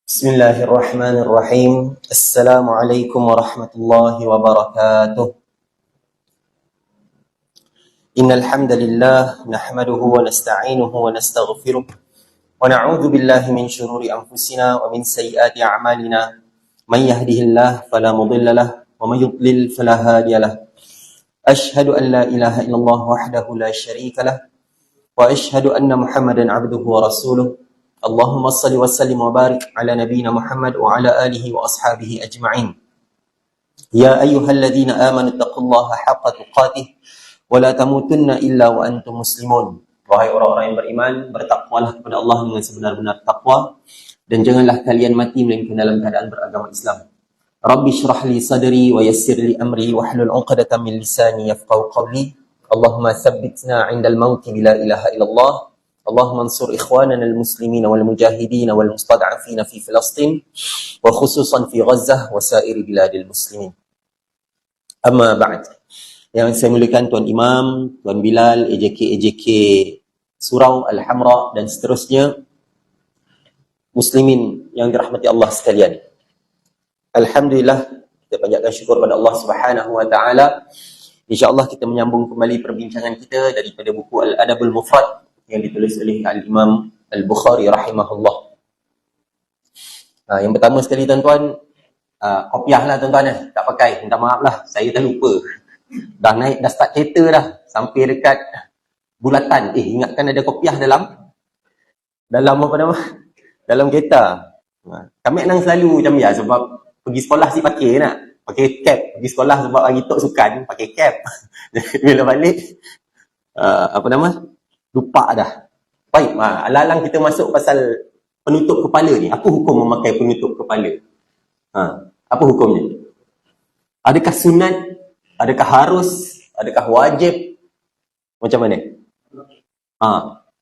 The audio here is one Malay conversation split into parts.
Bismillahirrahmanirrahim. Assalamualaikum warahmatullahi wabarakatuh. Innal hamdalillah nahmaduhu wa nasta'inuhu wa nastaghfiruh wa na'udzu billahi min shururi anfusina wa min sayyiati a'malina. May yahdihillahu fala mudilla lahu wa may yudlil fala hadiya lahu. Ashhadu an la ilaha illallah wahdahu la syarika lahu wa ashhadu anna Muhammadan 'abduhu wa rasuluh. Allahumma shalli wa sallim wa barik ala nabiyyina Muhammad wa ala alihi wa ashabihi ajma'in. يا أيها الذين آمنوا اتقوا الله حق تقاته ولا تموتن إلا وأنتم مسلمون. Wahai orang-orang yang beriman, bertakwalah kepada Allah dengan sebenar-benar takwa dan janganlah kalian mati melainkan dalam keadaan beragama Islam. Rabbi shrah li sadri wa yassir li amri wahlul 'uqdatam min lisani yafqahu qawli. Allahumma tsabbitna 'indal mauti bila ilaha illallah. Allahumma ansur ikhwanana al-muslimina wal mujahidin wal mustad'afina fi Filastin wa khususan fi Gazzah wa sa'iri biladil muslimin. Amma ba'd. Yang saya muliakan Tuan Imam, Tuan Bilal, AJK Surau, Al-Hamra dan seterusnya, muslimin yang dirahmati Allah sekalian. Alhamdulillah, kita panjatkan syukur pada Allah Subhanahu wa taala. Insya-Allah kita menyambung kembali perbincangan kita daripada buku Al-Adabul Mufrad yang ditulis oleh Al-Imam Al-Bukhari rahimahullah. Yang pertama sekali tuan-tuan, kopiah lah tuan-tuan, tak pakai, minta maaf lah, saya dah lupa. Dah start kereta dah, sampai dekat Bulatan. Ingatkan ada kopiah dalam apa nama? Dalam kereta. Kami nang selalu macam ya, sebab pergi sekolah si pakai nak. Pakai cap, pergi sekolah sebab hari tok sukan, pakai cap. Bila balik, lupa dah. Baik, alang-alang kita masuk pasal penutup kepala ni. Apa hukum memakai penutup kepala? Apa hukumnya? Adakah sunat? Adakah harus? Adakah wajib? Macam mana?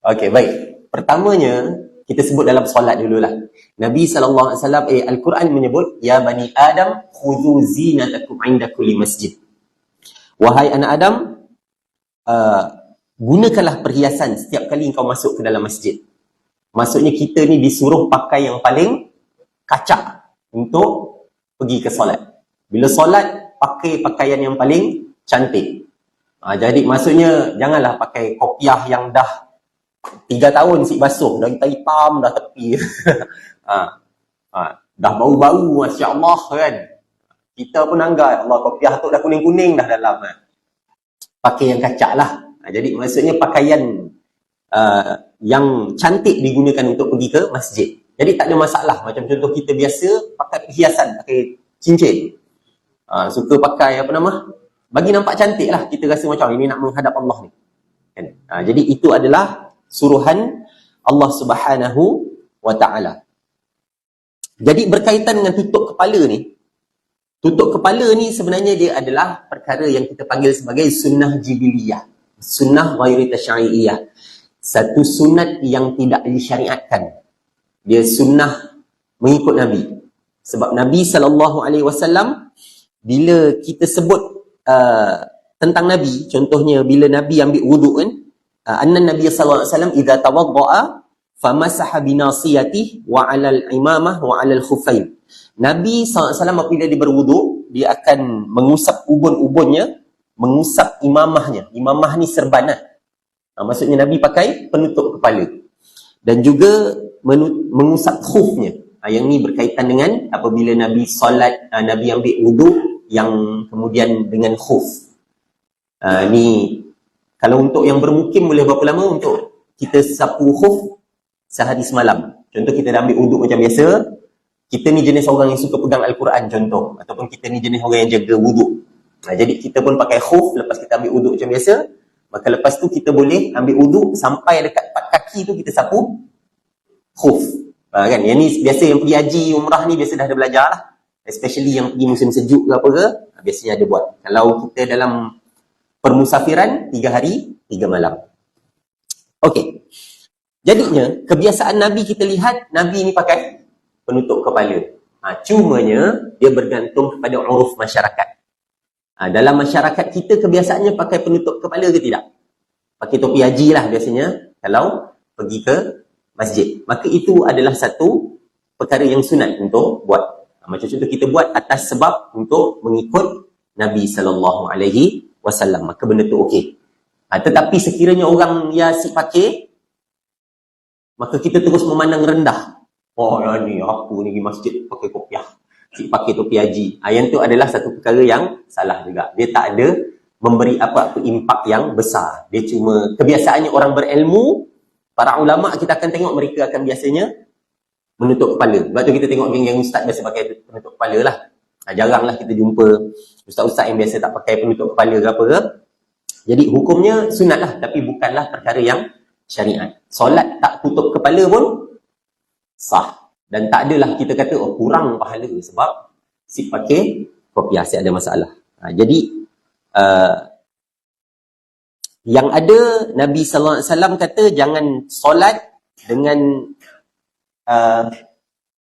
Okey, baik. Pertamanya, kita sebut dalam solat dululah. Nabi SAW, Al-Quran menyebut, Ya Bani Adam, khudhu zinatakum inda kulli masjid. Wahai anak Adam, gunakanlah perhiasan setiap kali engkau masuk ke dalam masjid. Maksudnya kita ni disuruh pakai yang paling kacak untuk pergi ke solat. Bila solat, pakai pakaian yang paling cantik. Jadi maksudnya janganlah pakai kopiah yang dah 3 tahun si basuh, dah hitam dah tepi. Dah bau-bau, Masya Allah kan. Kita pun anggar, Allah kopiah tu dah kuning-kuning dah dalam. Pakai yang kacak lah. Jadi maksudnya pakaian yang cantik digunakan untuk pergi ke masjid. Jadi tak ada masalah. Macam contoh kita biasa pakai perhiasan, pakai cincin. Suka pakai bagi nampak cantik lah. Kita rasa macam ini nak menghadap Allah ni. Kan? Jadi itu adalah suruhan Allah Subhanahu wa ta'ala. Jadi berkaitan dengan tutup kepala ni. Tutup kepala ni sebenarnya dia adalah perkara yang kita panggil sebagai sunnah jibiliyah. Sunnah ghairi tasyai'iyah. Satu sunat yang tidak disyariatkan. Dia sunnah mengikut Nabi. Sebab Nabi SAW, bila kita sebut tentang Nabi, contohnya bila Nabi ambil wuduk kan, anna Nabi sallallahu alaihi wasallam idza tawaddaa famasaha binasiyatihi wa 'alal imamah wa 'alal khuffain. Nabi sallallahu alaihi wasallam apabila dia berwuduk, dia akan mengusap ubun-ubunnya, mengusap imamahnya. Imamah ni serban lah. Maksudnya Nabi pakai penutup kepala. Dan juga mengusap khufnya. Yang ni berkaitan dengan apabila Nabi solat, Nabi ambil wuduk yang kemudian dengan khuf. Ni kalau untuk yang bermukim boleh berapa lama untuk kita sapu khuf? Sehari semalam. Contoh kita dah ambil wuduk macam biasa, kita ni jenis orang yang suka pegang Al-Quran contoh, ataupun kita ni jenis orang yang jaga wuduk. Jadi kita pun pakai khuf lepas kita ambil wuduk macam biasa, maka lepas tu kita boleh ambil wuduk sampai dekat pat kaki tu kita sapu khuf. Kan? Yang ni biasa yang pergi haji, umrah ni biasa dah ada belajar lah. Especially yang pergi musim sejuk ke apa ke, biasanya ada buat. Kalau kita dalam permusafiran, 3 hari, 3 malam. Okey. Jadinya, kebiasaan Nabi kita lihat, Nabi ni pakai penutup kepala. Cumanya, dia bergantung kepada uruf masyarakat. Dalam masyarakat kita, kebiasaannya pakai penutup kepala ke tidak? Pakai topi haji lah biasanya, kalau pergi ke masjid. Maka itu adalah satu perkara yang sunat untuk buat. Macam contoh kita buat atas sebab untuk mengikut Nabi SAW. Maka benda tu okey. Tetapi sekiranya orang yang asyik pakai, maka kita terus memandang rendah. Oh ya ni aku ni pergi masjid pakai kopiah, asyik pakai topi haji. Yang tu adalah satu perkara yang salah juga. Dia tak ada memberi apa-apa impak yang besar. Dia cuma kebiasaannya orang berilmu, para ulama kita akan tengok mereka akan biasanya menutup kepala. Sebab tu kita tengok geng-geng ustaz biasa pakai penutup kepala lah. Jaranglah kita jumpa ustaz-ustaz yang biasa tak pakai penutup kepala ke apa ke. Jadi hukumnya sunat lah, tapi bukanlah perkara yang syariat. Solat tak tutup kepala pun sah. Dan tak adalah kita kata kurang pahala sebab si pakai kopiah, si ada masalah. Jadi yang ada, Nabi SAW kata jangan solat dengan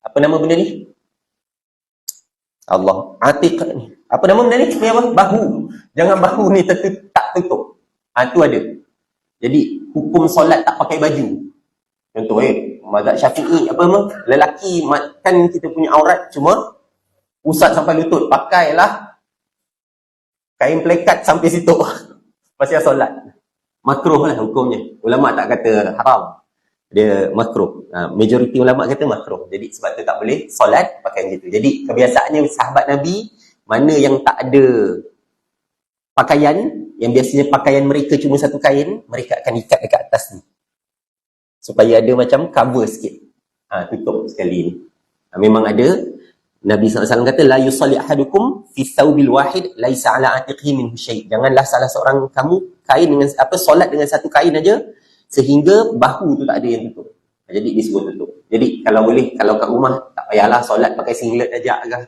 apa nama benda ni? Allah, atiq ni. Apa nama benda ni? Ni apa? Bahu. Jangan bahu ni tak tutup. Tu ada. Jadi hukum solat tak pakai baju. Contoh mazhab Syafi'i lelaki kan kita punya aurat cuma pusat sampai lutut, pakailah kain pelekat sampai situ. Pasal solat. Makruh lah hukumnya. Ulama tak kata haram. Dia makruh. Majoriti ulama kata makruh. Jadi sebab tu tak boleh solat pakai gitu. Jadi kebiasaannya sahabat Nabi, mana yang tak ada pakaian, yang biasanya pakaian mereka cuma satu kain, mereka akan ikat dekat atas ni. Supaya ada macam cover sikit. Tutup sekali ni. Memang ada. Nabi SAW kata, la yusalli ahadukum fi thawbil wahid laisa ala atiqihi minhu syai'. Janganlah salah seorang kamu kain dengan solat dengan satu kain aja sehingga bahu tu tak ada yang tutup. Jadi disebut tutup. Jadi kalau boleh, kalau kat rumah tak payahlah solat pakai singlet aja ke.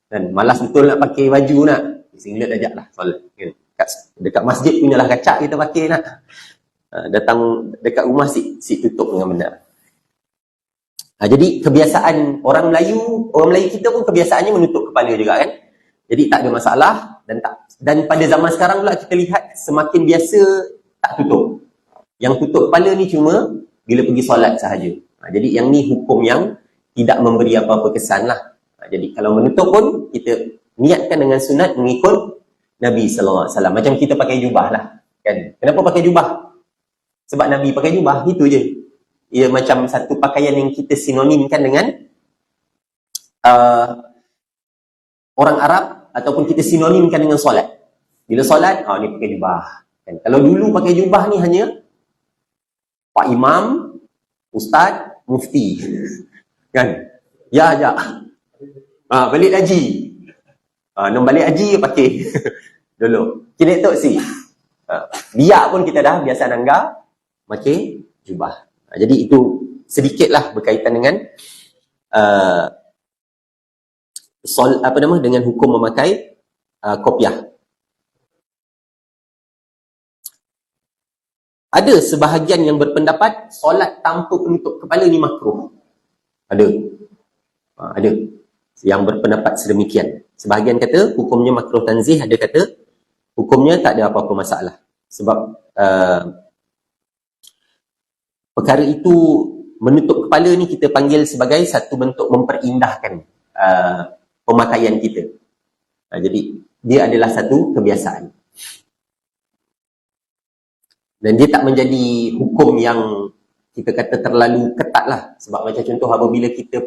Dan malas betul nak pakai baju nak. Singlet aja lah solat. Dekat masjid punyalah kacak kita pakai nak. Datang dekat rumah si tutup dengan benar. Jadi kebiasaan orang Melayu kita pun kebiasaannya menutup kepala juga kan. Jadi tak ada masalah dan pada zaman sekarang pula kita lihat semakin biasa tak tutup. Yang tutup kepala ni cuma bila pergi solat sahaja. Jadi yang ni hukum yang tidak memberi apa-apa kesan lah. Jadi kalau menutup pun kita niatkan dengan sunat mengikut Nabi SAW. Macam kita pakai jubah lah kan. Kenapa pakai jubah? Sebab Nabi pakai jubah, itu je. Ia macam satu pakaian yang kita sinonimkan dengan orang Arab, ataupun kita sinonimkan dengan solat. Bila solat, ni pakai jubah. Kan? Kalau dulu pakai jubah ni hanya Pak Imam, Ustaz, Mufti. Kan? Ya, ajak. Balik haji. Nak balik haji, pakai. Dulu. Kini tok si. Biak pun kita dah biasa nangga, pakai jubah. Jadi itu sedikitlah berkaitan dengan dengan hukum memakai kopiah. Ada sebahagian yang berpendapat solat tanpa penutup kepala ni makruh. Ada yang berpendapat sedemikian. Sebahagian kata hukumnya makruh tanzih, ada kata hukumnya tak ada apa-apa masalah. Sebab perkara itu, menutup kepala ni kita panggil sebagai satu bentuk memperindahkan pemakaian kita. Jadi dia adalah satu kebiasaan. Dan dia tak menjadi hukum yang kita kata terlalu ketat lah. Sebab macam contoh apabila kita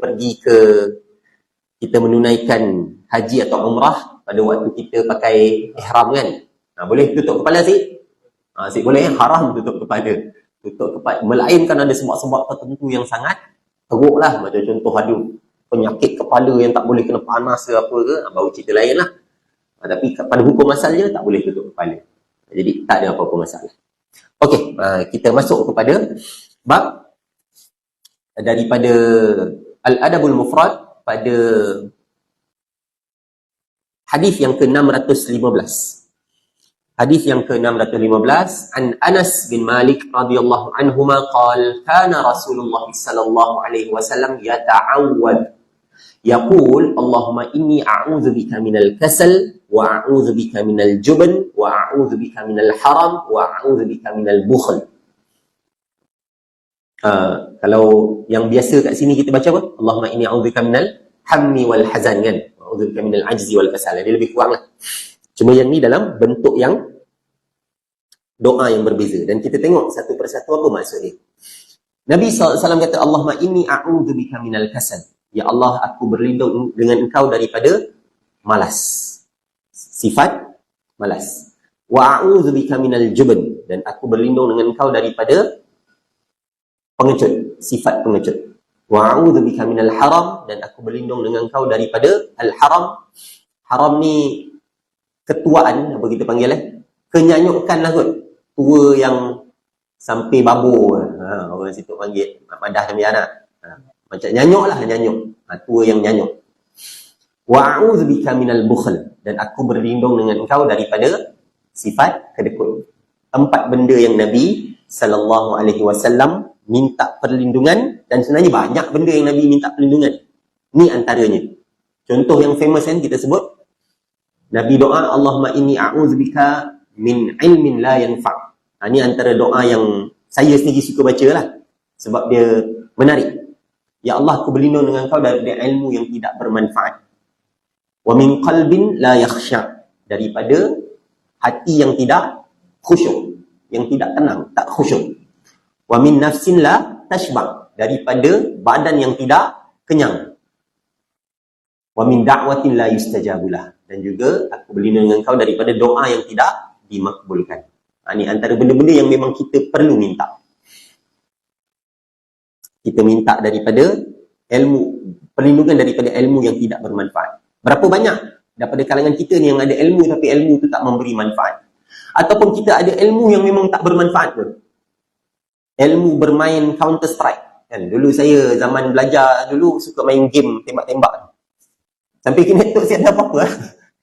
menunaikan haji atau umrah pada waktu kita pakai ihram kan. Boleh tutup kepala Sik boleh, haram tutup kepala. Melainkan ada sebab-sebab tertentu yang sangat teruk lah. Macam contoh ada penyakit kepala yang tak boleh kena panas ke apa ke, baru cerita lain lah. Tapi pada hukum asalnya tak boleh tutup kepala. Jadi tak ada apa-apa masalah. Okey, kita masuk kepada bab daripada Al-Adabul Mufrad pada hadis yang ke-615. Hadis yang ke-615, an Anas bin Malik radhiyallahu anhuma qala kana Rasulullah sallallahu alaihi wasallam yata'awwad yaqul Allahumma inni a'udzu bika minal kasal wa a'udzu bika minal jubn wa a'udzu bika minal haram wa a'udzu bika minal bukhl. Kalau yang biasa kat sini kita baca apa? Allahumma inni a'udzu bika minal hammi wal hazan kan. A'udzu bika minal ajzi wal kasal. Dia lebih kurang lah. Cuma yang ni dalam bentuk yang doa yang berbeza. Dan kita tengok satu persatu apa maksud dia. Nabi SAW kata, Allahumma inni a'udzu bika minal kasal. Ya Allah, aku berlindung dengan engkau daripada malas. Sifat malas. Wa a'udzu bika minal jubn. Dan aku berlindung dengan engkau daripada pengecut. Sifat pengecut. Wa a'udzu bika minal haram. Dan aku berlindung dengan engkau daripada al-haram. Haram ni ketuaan, apa kita panggil kenyanyukan lah kot. Tua yang sampai babur. Orang situ panggil madah demi anak. Macam nyanyuk lah, nyanyuk. Tua yang nyanyuk. Wa a'udzubika minal bukhl, dan aku berlindung dengan engkau daripada sifat kedekut. 4 benda yang Nabi sallallahu alaihi wasallam minta perlindungan, dan sebenarnya banyak benda yang Nabi minta perlindungan. Ni antaranya. Contoh yang famous kan kita sebut, Nabi doa, Allahumma inni a'udzubika min ilmin la yanfa'. Ini antara doa yang saya sendiri suka baca lah, sebab dia menarik. Ya Allah, aku berlindung dengan kau daripada ilmu yang tidak bermanfaat. Wa min qalbin la yakhsha', daripada hati yang tidak khusyuk, yang tidak tenang, tak khusyuk. Wa min nafsin la tashba', daripada badan yang tidak kenyang. Wa min da'watin la yustajabulah, dan juga aku berlindung dengan kau daripada doa yang tidak dimakbulkan. Ini antara benda-benda yang memang kita perlu minta. Kita minta daripada ilmu, perlindungan daripada ilmu yang tidak bermanfaat. Berapa banyak daripada kalangan kita ni yang ada ilmu tapi ilmu tu tak memberi manfaat. Ataupun kita ada ilmu yang memang tak bermanfaat pun. Ilmu bermain Counter Strike. Kan? Dulu saya zaman belajar dulu suka main game tembak-tembak. Sampai kini tu saya ada apa-apa.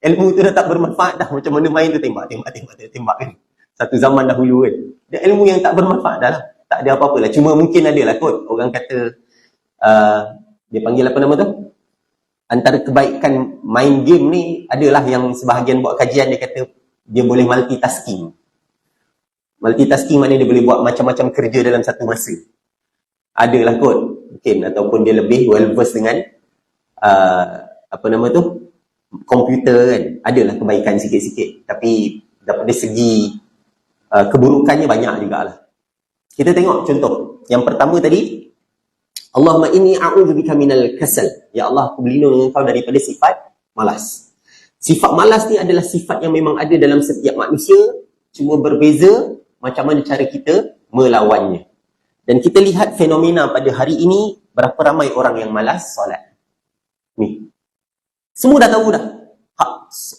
Ilmu tu dah tak bermanfaat dah. Macam mana main tu tembak kan. Satu zaman dahulu kan. Dia ilmu yang tak bermanfaat dah lah. Tak ada apa-apa lah. Cuma mungkin ada lah kot. Orang kata, dia panggil apa nama tu? Antara kebaikan main game ni, adalah yang sebahagian buat kajian dia kata, dia boleh multitasking. Multitasking maknanya dia boleh buat macam-macam kerja dalam satu masa. Adalah kot. Mungkin. Ataupun dia lebih well versed dengan apa nama tu, komputer kan. Adalah kebaikan sikit-sikit, tapi daripada segi keburukannya banyak jugalah. Kita tengok contoh yang pertama tadi, Allahumma inni a'udzubika minal kasal. Ya Allah, aku berlindung dengan kau daripada sifat malas. Sifat malas ni adalah sifat yang memang ada dalam setiap manusia, cuma berbeza macam mana cara kita melawannya. Dan kita lihat fenomena pada hari ini, berapa ramai orang yang malas solat. Ni semua dah tahu dah.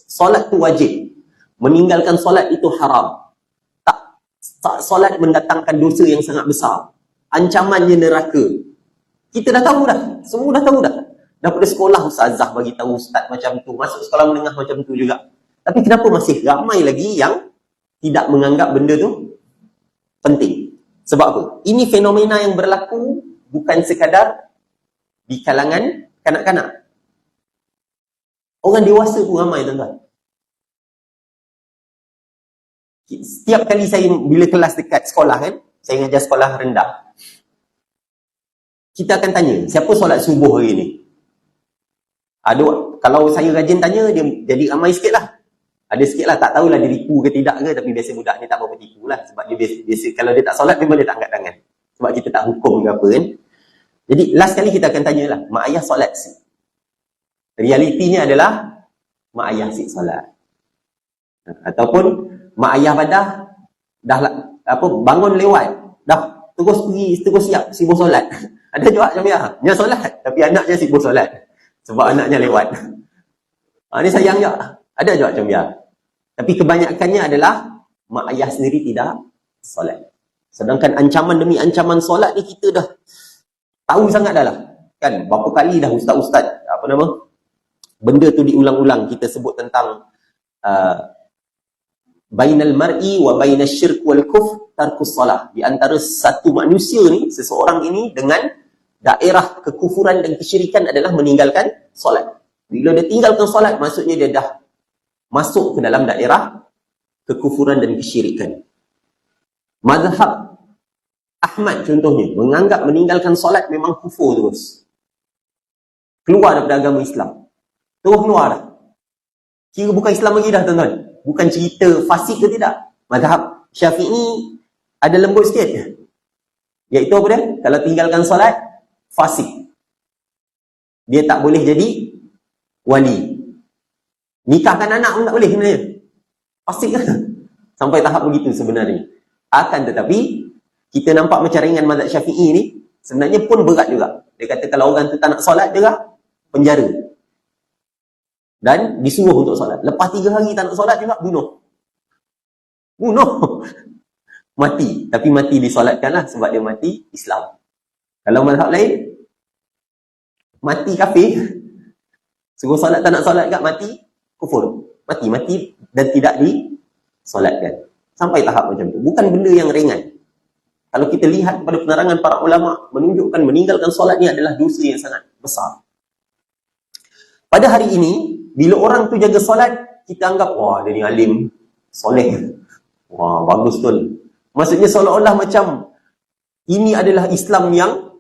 Solat tu wajib. Meninggalkan solat itu haram. Tak solat mendatangkan dosa yang sangat besar. Ancamannya neraka. Kita dah tahu dah. Semua dah tahu dah. Daripada sekolah ustazah bagi tahu ustaz macam tu. Masuk sekolah menengah macam tu juga. Tapi kenapa masih ramai lagi yang tidak menganggap benda tu penting? Sebab apa? Ini fenomena yang berlaku bukan sekadar di kalangan kanak-kanak. Orang dewasa pun ramai, tuan-tuan. Setiap kali saya, bila kelas dekat sekolah kan, saya mengajar sekolah rendah, kita akan tanya, siapa solat subuh hari ni? Kalau saya rajin tanya, dia jadi ramai sikit lah. Ada sikit lah, tak tahulah dia tipu ke tidak ke, tapi biasa budak ni tak berapa tipu lah. Sebab dia biasa kalau dia tak solat, memang dia tak angkat tangan. Sebab kita tak hukum ke apa kan. Jadi last kali kita akan tanyalah, mak ayah solat sih? Realitinya adalah mak ayah sik solat. Ataupun mak ayah dah bangun lewat, dah terus siap sibuk solat. Ada juga macam dia solat tapi anaknya sibuk solat sebab anaknya lewat. Ni sayang juga. Ada juga macam dia. Tapi kebanyakannya adalah mak ayah sendiri tidak solat. Sedangkan ancaman demi ancaman solat ni kita dah tahu sangat dah lah. Kan berapa kali dah ustaz-ustaz benda tu diulang-ulang. Kita sebut tentang bainal mar'i wa bainash syirk wal kufr tarkus salah. Di antara satu manusia ni, seseorang ini dengan daerah kekufuran dan kesyirikan adalah meninggalkan solat. Bila dia tinggalkan solat, maksudnya dia dah masuk ke dalam daerah kekufuran dan kesyirikan. Mazhab Ahmad contohnya menganggap meninggalkan solat memang kufur terus. Keluar daripada agama Islam. Terus keluar dah. Kira bukan Islam lagi dah, tuan-tuan. Bukan cerita fasik ke tidak. Mazhab Syafi'i ada lembut sikit. Iaitu apa dia? Kalau tinggalkan solat, fasik. Dia tak boleh jadi wali. Nikahkan anak pun tak boleh sebenarnya. Fasik kan? Sampai tahap begitu sebenarnya. Akan tetapi, kita nampak macam ringan mazhab Syafi'i ni, sebenarnya pun berat juga. Dia kata kalau orang tu tak nak solat juga, penjara. Dan disuruh untuk solat. Lepas 3 hari tak nak solat juga, bunuh. Mati. Tapi mati disolatkanlah sebab dia mati Islam. Kalau mazhab lain, mati kafir, suruh solat tak nak solat kat, mati kufur. Mati dan tidak disolatkan. Sampai tahap macam tu. Bukan benda yang ringan. Kalau kita lihat pada penerangan para ulama, menunjukkan meninggalkan solat ni adalah dosa yang sangat besar. Pada hari ini, bila orang tu jaga solat, kita anggap, wah dia ni alim, soleh. Wah, bagus betul. Maksudnya seolah-olah macam ini adalah Islam yang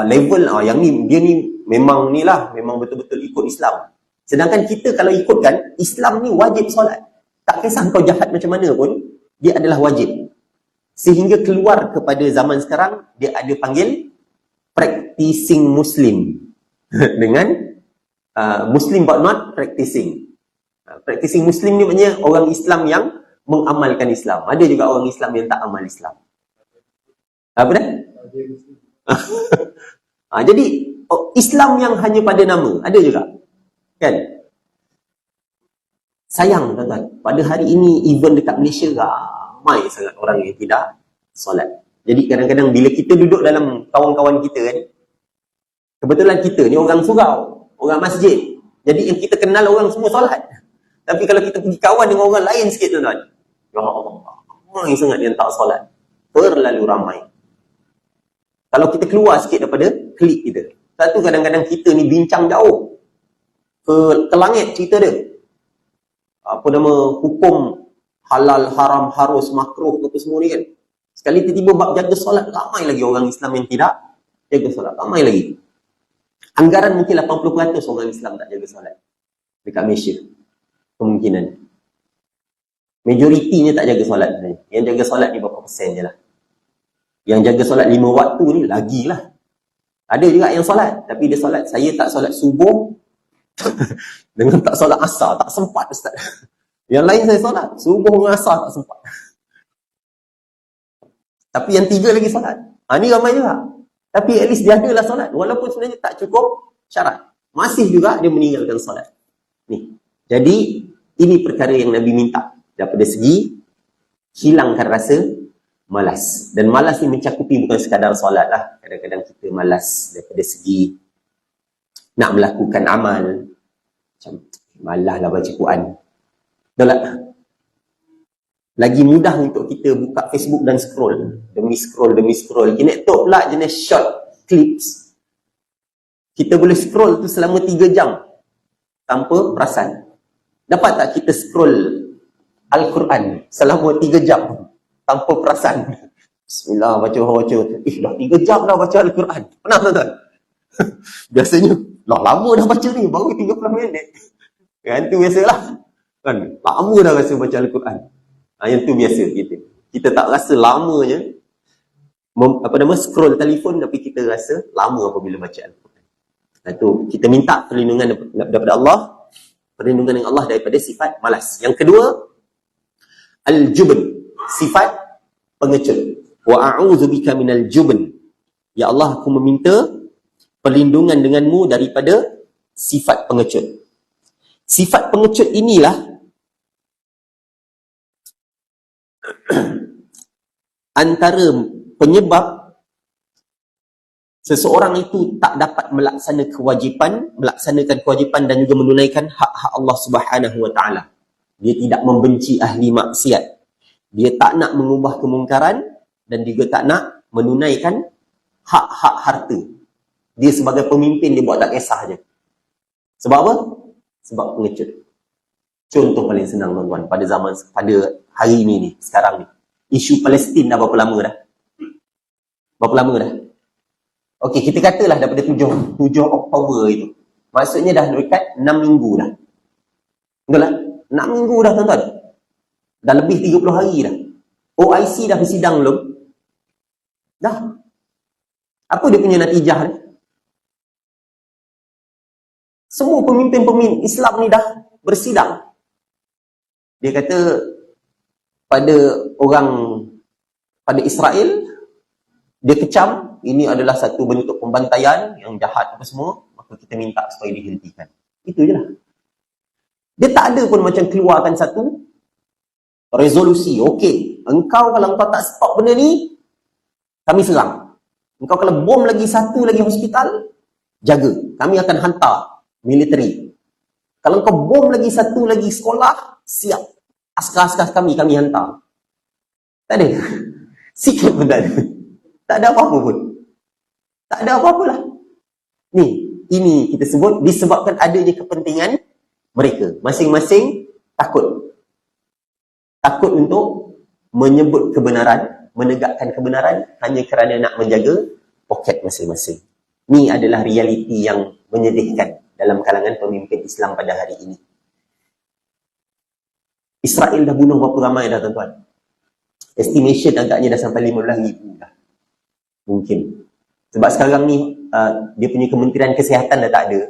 level, yang ni, dia ni memang ni lah, memang betul-betul ikut Islam. Sedangkan kita kalau ikutkan, Islam ni wajib solat. Tak kisah kau jahat macam mana pun, dia adalah wajib. Sehingga keluar kepada zaman sekarang, dia ada panggil practicing Muslim. Dengan Muslim but not practicing. Practicing Muslim ni maknanya orang Islam yang mengamalkan Islam. Ada juga orang Islam yang tak amal Islam. Apa dah? Jadi Islam yang hanya pada nama ada juga, kan? Sayang tuan-tuan, pada hari ini even dekat Malaysia ramai sangat orang yang tidak solat. Jadi kadang-kadang bila kita duduk dalam kawan-kawan kita kan, kebetulan kita ni orang surau, orang masjid. Jadi yang kita kenal orang semua solat. Tapi kalau kita pergi kawan dengan orang lain sikit tuan-tuan, ya Allah, ramai sangat yang tak solat. Terlalu ramai. Kalau kita keluar sikit daripada klik kita, satu kadang-kadang kita ni bincang jauh ke langit cerita dia. Apa nama, hukum halal, haram, harus, makruh, apa semua ni kan. Sekali tiba-tiba bab jaga solat, ramai lagi orang Islam yang tidak jaga solat. Ramai lagi. Anggaran mungkin 80% orang Islam tak jaga solat dekat Malaysia. Kemungkinan. Majoritinya tak jaga solat. Yang jaga solat ni berapa persen je lah. Yang jaga solat 5 waktu ni lagilah. Ada juga yang solat, tapi dia solat, saya tak solat subuh dengan tak solat asar, tak sempat Ustaz. Yang lain saya solat, subuh dengan asar tak sempat. Tapi yang 3 lagi solat. Ni ramai juga. Tapi at least dia adalah solat. Walaupun sebenarnya tak cukup syarat. Masih juga dia meninggalkan solat. Ni. Jadi, ini perkara yang Nabi minta. Daripada segi, hilangkan rasa malas. Dan malas ni mencakupi bukan sekadar solat lah. Kadang-kadang kita malas daripada segi nak melakukan amal. Macam, malas lah baca Quran. Betul tak? Lagi mudah untuk kita buka Facebook dan scroll. Demi scroll. Kena top pula jenis short clips. Kita boleh scroll tu selama 3 jam. Tanpa perasan. Dapat tak kita scroll Al-Quran selama 3 jam. Tanpa perasan. Bismillah, baca. Dah 3 jam dah baca Al-Quran. Pernah tuan-tuan? Biasanya, lama dah baca ni. Baru 30 minit. Kan tu biasalah. Kan? Lama dah rasa baca Al-Quran. Yang tu biasa kita. Kita tak rasa lamanya scroll telefon, tapi kita rasa lama apabila baca Al-Quran. Itu kita minta perlindungan daripada Allah, perlindungan dengan Allah daripada sifat malas. Yang kedua, al-jubn, sifat pengecut. Wa a'udzubika minal jubn. Ya Allah, aku meminta perlindungan denganmu daripada sifat pengecut. Sifat pengecut inilah antara penyebab seseorang itu tak dapat melaksanakan kewajipan dan juga menunaikan hak-hak Allah Subhanahu wa taala. Dia tidak membenci ahli maksiat. Dia tak nak mengubah kemungkaran dan juga tak nak menunaikan hak-hak harta. Dia sebagai pemimpin dia buat tak kisah je. Sebab apa? Sebab pengecut. Contoh paling senang tuan-tuan pada hari ini ni, sekarang ni. Isu Palestin dah berapa lama dah? Berapa lama dah? Okey, kita katalah daripada 7 Oktober itu. Maksudnya dah dekat 6 minggu dah. Betul tak? 6 minggu dah tuan-tuan. Dah lebih 30 hari dah. OIC dah bersidang belum? Dah. Apa dia punya natijah ni? Semua pemimpin-pemimpin Islam ni dah bersidang. Dia kata pada Israel, dia kecam, ini adalah satu bentuk pembantaian yang jahat apa semua, maka kita minta supaya dihentikan. Itu je lah. Dia tak ada pun macam keluarkan satu resolusi. Okey, engkau kalau engkau tak stop benda ni, kami serang. Engkau kalau bom lagi satu lagi hospital, jaga. Kami akan hantar militeri. Kalau engkau bom lagi satu lagi sekolah, siap. Askar-askar kami hantar. Tak ada. Sikit pun tak ada. Tak ada apa-apa pun. Tak ada apa-apa lah. Ini kita sebut disebabkan adanya kepentingan mereka. Masing-masing takut. Takut untuk menyebut kebenaran, menegakkan kebenaran hanya kerana nak menjaga poket masing-masing. Ini adalah realiti yang menyedihkan dalam kalangan pemimpin Islam pada hari ini. Israel dah bunuh berapa ramai dah tuan-tuan? Estimation agaknya dah sampai 15,000 dah. Mungkin. Sebab sekarang ni dia punya Kementerian Kesihatan dah tak ada.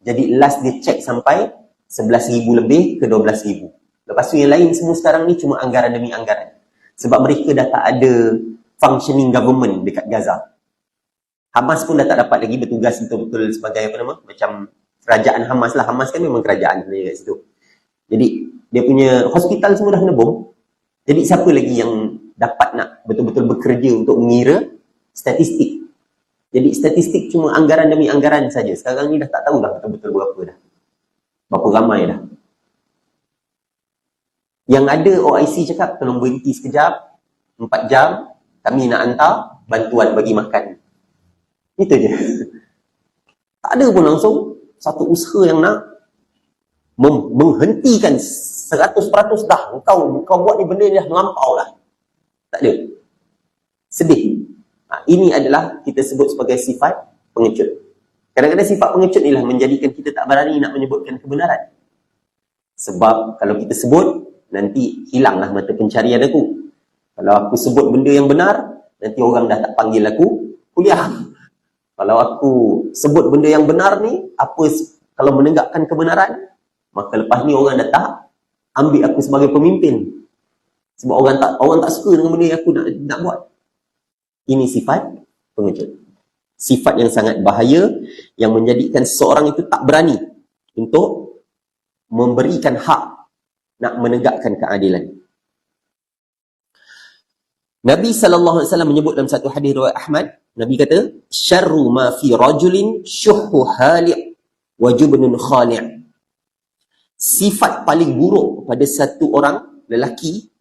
Jadi last dia check sampai 11,000 lebih ke 12,000. Lepas tu yang lain semua sekarang ni cuma anggaran demi anggaran. Sebab mereka dah tak ada functioning government dekat Gaza. Hamas pun dah tak dapat lagi bertugas betul-betul sebagai apa nama? Macam kerajaan Hamas lah. Hamas kan memang kerajaan sebenarnya kat situ. Jadi dia punya hospital semua dah kena bom. Jadi siapa lagi yang dapat nak betul-betul bekerja untuk mengira statistik? Jadi statistik cuma anggaran demi anggaran saja. Sekarang ni dah tak tahu dah betul-betul berapa dah. Berapa ramai dah. Yang ada OIC cakap, tolong berhenti sekejap, 4 jam, kami nak hantar bantuan bagi makan. Itu je. Tak ada pun langsung satu usaha yang nak menghentikan 100% dah. Kau buat ni benda ni dah melampau lah. Tak ada. Sedih. Ini adalah kita sebut sebagai sifat pengecut. Kadang-kadang sifat pengecut inilah menjadikan kita tak berani nak menyebutkan kebenaran. Sebab kalau kita sebut, nanti hilanglah mata pencarian aku. Kalau aku sebut benda yang benar, nanti orang dah tak panggil aku kuliah. Kalau aku sebut benda yang benar ni, kalau menegakkan kebenaran, maka lepas ni orang dah tak ambil aku sebagai pemimpin. Sebab orang tak suka dengan benda yang aku nak buat. Ini sifat pengecut. Sifat yang sangat bahaya yang menjadikan seseorang itu tak berani untuk memberikan hak, nak menegakkan keadilan. Nabi SAW menyebut dalam satu hadis riwayat Ahmad, Nabi kata, syarru ma fi rajulin syuhhu hali' wa jubnun khali'. Sifat paling buruk pada satu orang lelaki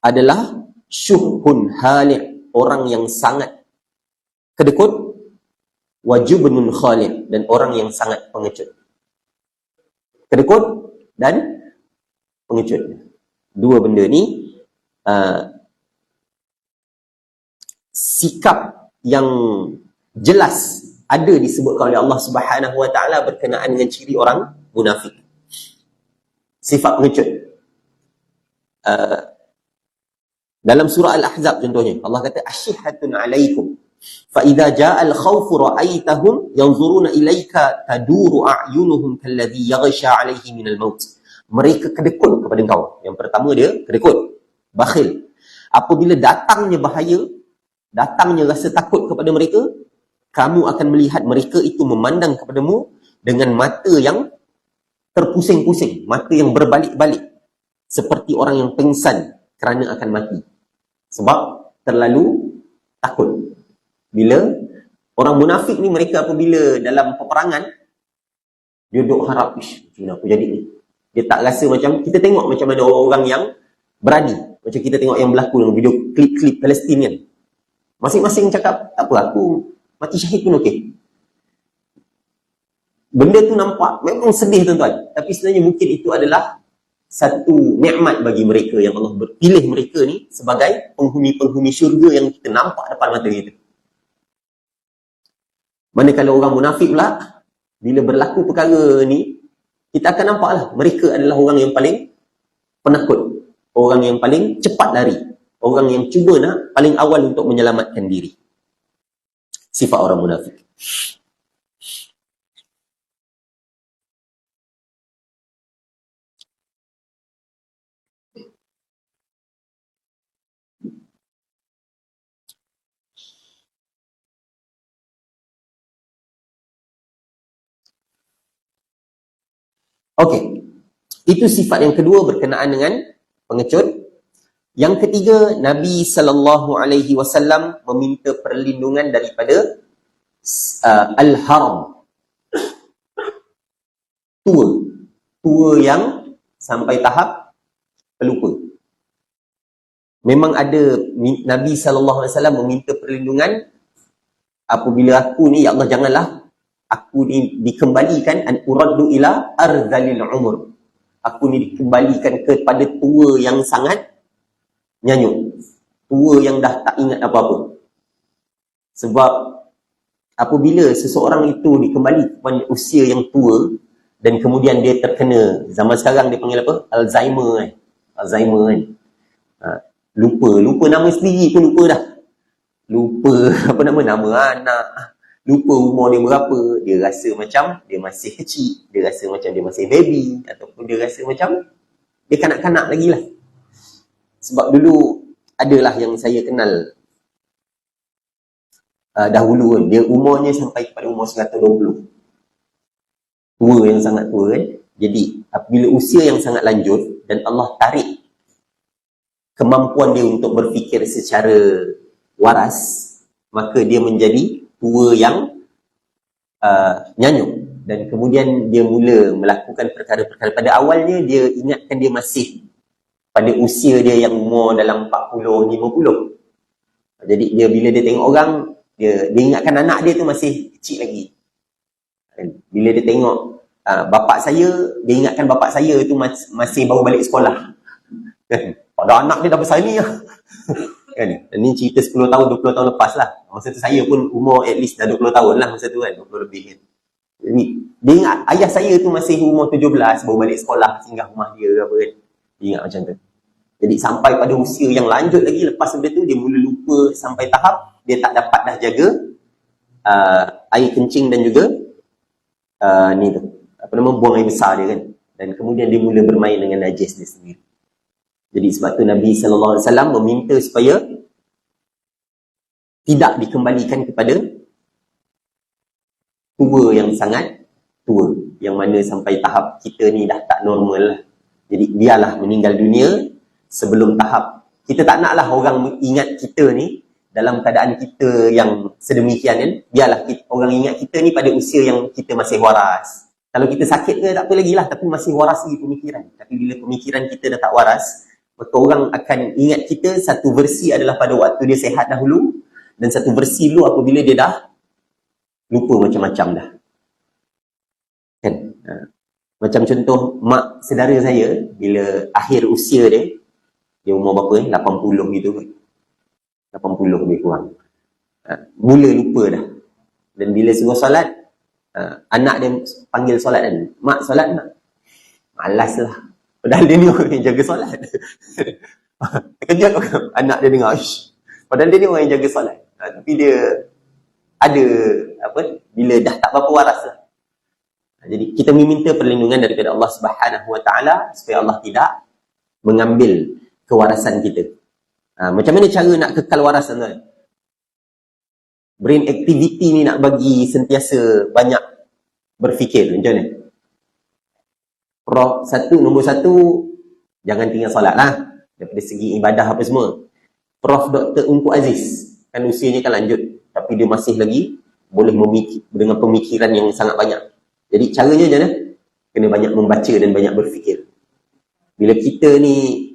adalah syuhhun hali', orang yang sangat kedekut, wa jubnun khali', dan orang yang sangat pengecut. Kedekut dan pengecut. Dua benda ni sikap yang jelas ada disebutkan oleh Allah Subhanahu Wa Taala berkenaan dengan ciri orang munafik. Sifat pengecut. Dalam surah Al-Ahzab contohnya, Allah kata asyihatun alaikum fa idza ja'al khawfu ra'aitahum yanzuruna ilaika taduru a'yunuhum kalladhi yaghsha 'alaihi minal maut. Mereka kedekut kepada engkau. Yang pertama dia kedekut, bakhil. Apabila datangnya bahaya, datangnya rasa takut kepada mereka, kamu akan melihat mereka itu memandang kepadamu dengan mata yang terpusing-pusing, mata yang berbalik-balik, seperti orang yang pengsan kerana akan mati. Sebab terlalu takut. Bila orang munafik ni, mereka apabila dalam peperangan, dia duk harap, macam aku jadi ni. Dia tak rasa macam, kita tengok macam ada orang yang berani. Macam kita tengok yang berlaku dalam video klip-klip Palestin kan. Masing-masing cakap, tak apa, aku mati syahid pun okey. Benda tu nampak memang sedih tuan-tuan. Tapi sebenarnya mungkin itu adalah satu nikmat bagi mereka yang Allah berpilih mereka ni sebagai penghuni-penghuni syurga yang kita nampak depan mata kita. Manakala orang munafik pula, bila berlaku perkara ni, kita akan nampaklah mereka adalah orang yang paling penakut, orang yang paling cepat lari, orang yang cuba nak paling awal untuk menyelamatkan diri. Sifat orang munafik. Okey. Itu sifat yang kedua berkenaan dengan pengecut. Yang ketiga, Nabi SAW meminta perlindungan daripada al-haram, tua yang sampai tahap pelupa. Memang ada Nabi SAW meminta perlindungan, apabila aku ni, ya Allah janganlah aku ni dikembalikan, an uraddu ila ardhalil umur, aku ni dikembalikan kepada tua yang sangat nyanyuk, tua yang dah tak ingat apa-apa. Sebab apabila seseorang itu dikembali kepada usia yang tua dan kemudian dia terkena, zaman sekarang dia panggil apa? Alzheimer kan. Lupa nama sendiri pun lupa dah. Lupa apa nama anak, lupa umur dia berapa, dia rasa macam dia masih kecil, dia rasa macam dia masih baby, ataupun dia rasa macam dia kanak-kanak lagi lah. Sebab dulu adalah yang saya kenal dahulu kan, dia umurnya sampai kepada umur 120. Tua yang sangat tua kan. Jadi apabila usia yang sangat lanjut dan Allah tarik kemampuan dia untuk berfikir secara waras, maka dia menjadi tua yang nyanyuk, dan kemudian dia mula melakukan perkara-perkara. Pada awalnya dia ingatkan dia masih pada usia dia yang umur dalam 40-50. Jadi dia bila dia tengok orang, dia ingatkan anak dia tu masih kecil lagi. Bila dia tengok bapak saya, dia ingatkan bapak saya tu masih baru balik sekolah. Kan? Pada anak dia dah besar ni lah. Kan? Ini cerita 10 tahun, 20 tahun lepas lah. Masa tu saya pun umur at least dah 20 tahun lah masa tu kan, 20 lebih kan. Jadi dia ingat ayah saya tu masih umur 17, baru balik sekolah, singgah rumah dia apa kan. Dia ingat macam tu. Jadi sampai pada usia yang lanjut lagi, lepas benda tu dia mula lupa sampai tahap dia tak dapat dah jaga air kencing dan juga buang air besar dia kan. Dan kemudian dia mula bermain dengan najis dia sendiri. Jadi sebab tu Nabi SAW meminta supaya tidak dikembalikan kepada tua yang sangat tua, yang mana sampai tahap kita ni dah tak normal lah. Jadi biarlah meninggal dunia sebelum tahap, kita tak naklah orang ingat kita ni dalam keadaan kita yang sedemikian kan. Biarlah orang ingat kita ni pada usia yang kita masih waras. Kalau kita sakit ke tak apa lagi lah, tapi masih waras lagi pemikiran. Tapi bila pemikiran kita dah tak waras, maka orang akan ingat kita satu versi adalah pada waktu dia sihat dahulu, dan satu versi dulu apabila dia dah lupa macam-macam dah. Kan? Macam contoh mak saudara saya, bila akhir usia dia umur berapa ni? 80 gitu kan. 80 lebih kurang. Mula lupa dah. Dan bila suruh solat, anak dia panggil solat kan. Mak solat mak. Malas lah. Padahal dia ni orang yang jaga solat. Terkejut anak dia dengar. Padahal dia ni orang yang jaga solat. Tapi dia ada bila dah tak berapa waras lah. Jadi kita meminta perlindungan daripada Allah Subhanahu Wa Taala supaya Allah tidak mengambil kewarasan kita. Macam mana cara nak kekal waras tuan? Brain activity ni nak bagi sentiasa banyak berfikir. Macam mana? Nombor satu, jangan tinggal solat lah. Daripada segi ibadah apa semua. Prof Dr. Ungku Aziz, kan usianya kan lanjut, tapi dia masih lagi boleh memikir dengan pemikiran yang sangat banyak. Jadi caranya macam mana? Kena banyak membaca dan banyak berfikir. Bila kita ni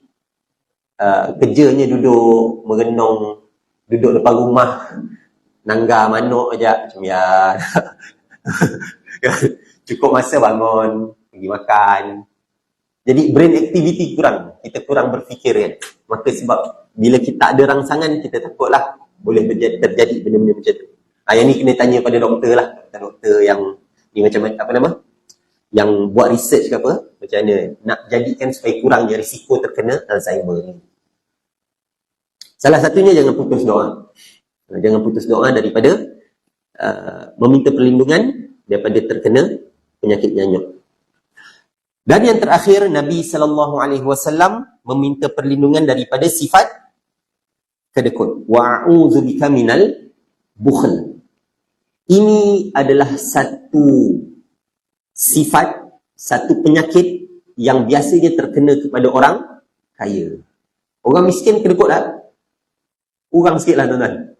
kerjanya duduk merenung, duduk depan rumah, nanggar manuk aja, macam ya. Cukup masa bangun, pergi makan. Jadi brain activity kurang, kita kurang berfikir kan. Maka sebab bila kita ada rangsangan, kita takutlah boleh terjadi benda-benda macam tu. Yang ni kena tanya pada doktor lah. Doktor yang ni macam yang buat research ke apa, macam mana nak jadikan supaya kurangnya risiko terkena Alzheimer ni. Salah satunya jangan putus doa. Jangan putus doa daripada meminta perlindungan daripada terkena penyakit nyanyuk. Dan yang terakhir, Nabi SAW meminta perlindungan daripada sifat kedekut. Wa'udzu bika minal bukhl. Ini adalah satu sifat, satu penyakit yang biasanya terkena kepada orang kaya. Orang miskin kedekut lah. Kurang sikit lah tuan-tuan.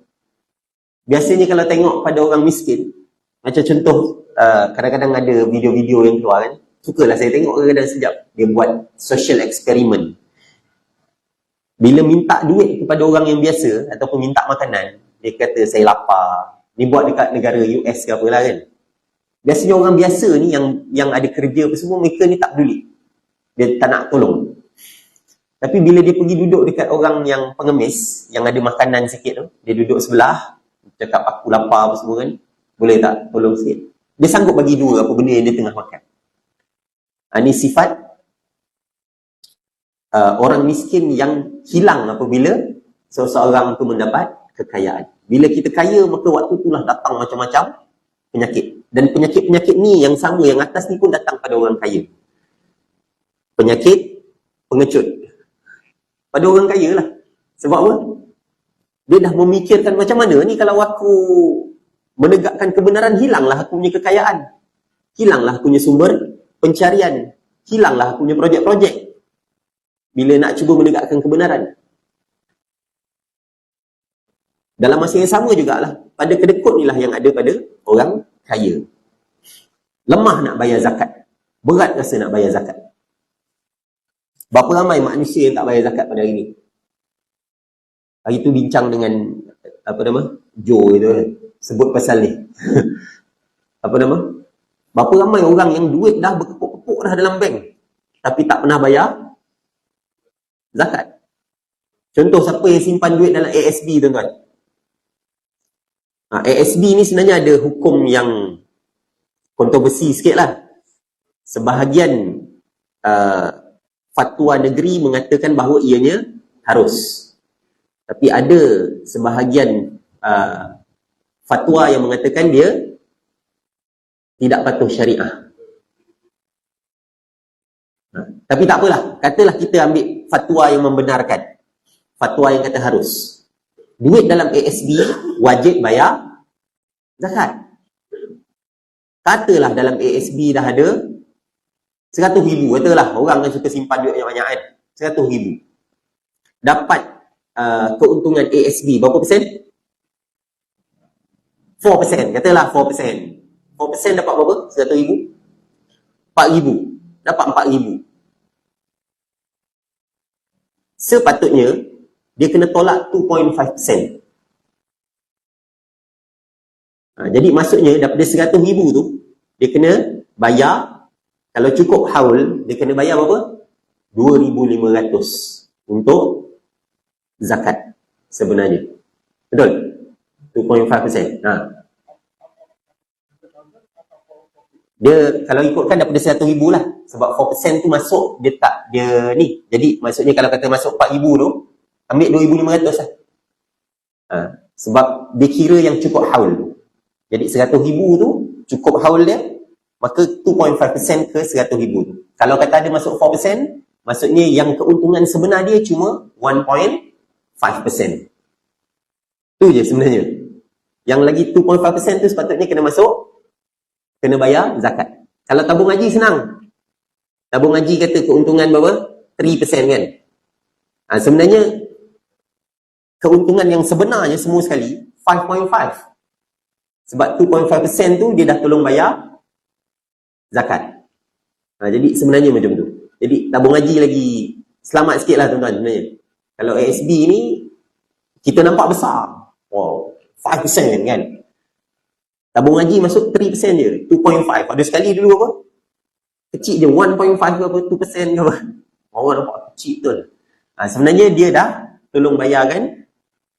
Biasanya kalau tengok pada orang miskin, macam contoh, kadang-kadang ada video-video yang keluar kan, sukalah saya tengok kadang-kadang sejap. Dia buat social experiment. Bila minta duit kepada orang yang biasa, ataupun minta makanan, dia kata saya lapar. Ni buat dekat negara US ke apalah kan. Biasanya orang biasa ni yang ada kerja apa semua, mereka ni tak peduli. Dia tak nak tolong. Tapi bila dia pergi duduk dekat orang yang pengemis, yang ada makanan sikit tu, dia duduk sebelah, cakap aku lapar apa semua kan, boleh tak tolong sikit? Dia sanggup bagi dua apa benda yang dia tengah makan. Ini sifat orang miskin yang hilang apabila seseorang tu mendapat kekayaan. Bila kita kaya, maka waktu itulah datang macam-macam penyakit. Dan penyakit-penyakit ni yang sama, yang atas ni pun datang pada orang kaya. Penyakit pengecut. Pada orang kaya lah. Sebab apa? Dia dah memikirkan macam mana ni kalau aku menegakkan kebenaran, hilanglah aku punya kekayaan. Hilanglah aku punya sumber pencarian. Hilanglah aku punya projek-projek. Bila nak cuba menegakkan kebenaran. Dalam masa yang sama jugalah, pada kedekut ni lah yang ada pada orang kaya. Lemah nak bayar zakat. Berat rasa nak bayar zakat. Berapa ramai manusia yang tak bayar zakat pada hari ni? Hari tu bincang dengan, apa nama? Joe itu kan. Sebut pasal ni. Apa nama? Berapa ramai orang yang duit dah berkepuk-kepuk dah dalam bank. Tapi tak pernah bayar zakat. Contoh siapa yang simpan duit dalam ASB tuan-tuan? ASB ni sebenarnya ada hukum yang kontroversi sikit lah. Sebahagian fatwa negeri mengatakan bahawa ianya harus. Tapi ada sebahagian fatwa yang mengatakan dia tidak patuh syariah. Tapi tak apalah. Katalah kita ambil fatwa yang membenarkan. Fatwa yang kata harus. Duit dalam ASB wajib bayar zakat. Katalah dalam ASB dah ada 100,000. Katalah orang yang suka simpan duit banyak-banyak kan. 100,000. Dapat keuntungan ASB berapa persen? 4%. Katalah 4%. 4% dapat berapa? 100,000? 4,000. Dapat 4,000. Sepatutnya dia kena tolak 2.5%. Jadi maksudnya daripada 100,000 tu dia kena bayar, kalau cukup haul dia kena bayar berapa? 2,500 untuk zakat sebenarnya. Betul? 2.5%. Dia kalau ikutkan daripada 100,000 lah. Sebab 4% tu masuk dia tak dia ni. Jadi maksudnya kalau kata masuk 4,000 tu, ambil 2,500 lah. Sebab dia kira yang cukup haul. Jadi 100,000 tu cukup haul dia, maka 2.5% ke 100,000 tu. Kalau kata ada masuk 4%, maksudnya yang keuntungan sebenar dia cuma 1.5%. Tu je sebenarnya. Yang lagi 2.5% tu sepatutnya kena masuk, kena bayar zakat. Kalau tabung haji senang. Tabung haji kata keuntungan berapa? 3% kan? Sebenarnya keuntungan yang sebenarnya semua sekali 5.5. Sebab 2.5% tu dia dah tolong bayar zakat. Jadi sebenarnya macam tu. Jadi tabung haji lagi selamat sikit lah tuan-tuan sebenarnya. Kalau ASB ni kita nampak besar. Wow, 5% kan? Tabung haji masuk 3% je, 2.5. Ada sekali dulu apa? Kecil je, 1.5 ke apa, 2% ke apa. Orang nampak kecil betul. Sebenarnya dia dah tolong bayarkan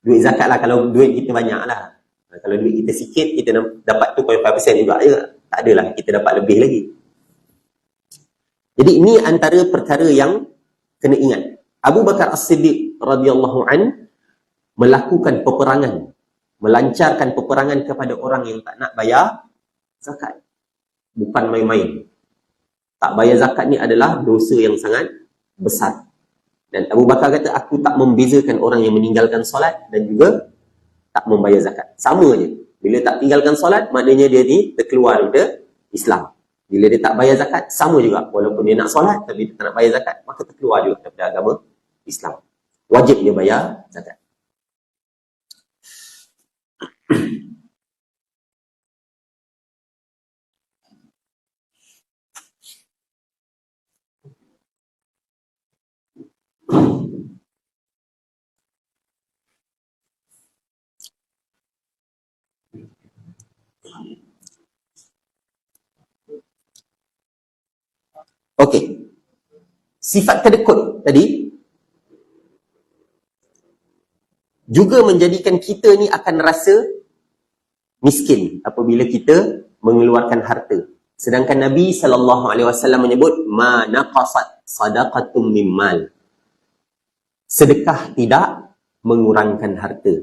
duit zakat lah kalau duit kita banyak lah. Kalau duit kita sikit, kita dapat 2.5% juga je. Tak adalah, kita dapat lebih lagi. Jadi ini antara perkara yang kena ingat. Abu Bakar As-Siddiq radhiyallahu an melakukan peperangan, melancarkan peperangan kepada orang yang tak nak bayar zakat. Bukan main-main. Tak bayar zakat ni adalah dosa yang sangat besar. Dan Abu Bakar kata, aku tak membezakan orang yang meninggalkan solat dan juga tak membayar zakat. Sama je. Bila tak tinggalkan solat, maknanya dia ni terkeluar daripada Islam. Bila dia tak bayar zakat, sama juga. Walaupun dia nak solat, tapi dia tak nak bayar zakat, maka terkeluar juga daripada agama Islam. Wajib dia bayar zakat. Okey. Sifat kedekut tadi juga menjadikan kita ni akan rasa miskin apabila kita mengeluarkan harta. Sedangkan Nabi SAW menyebut ma naqasat sadaqatum min mal. Sedekah tidak mengurangkan harta.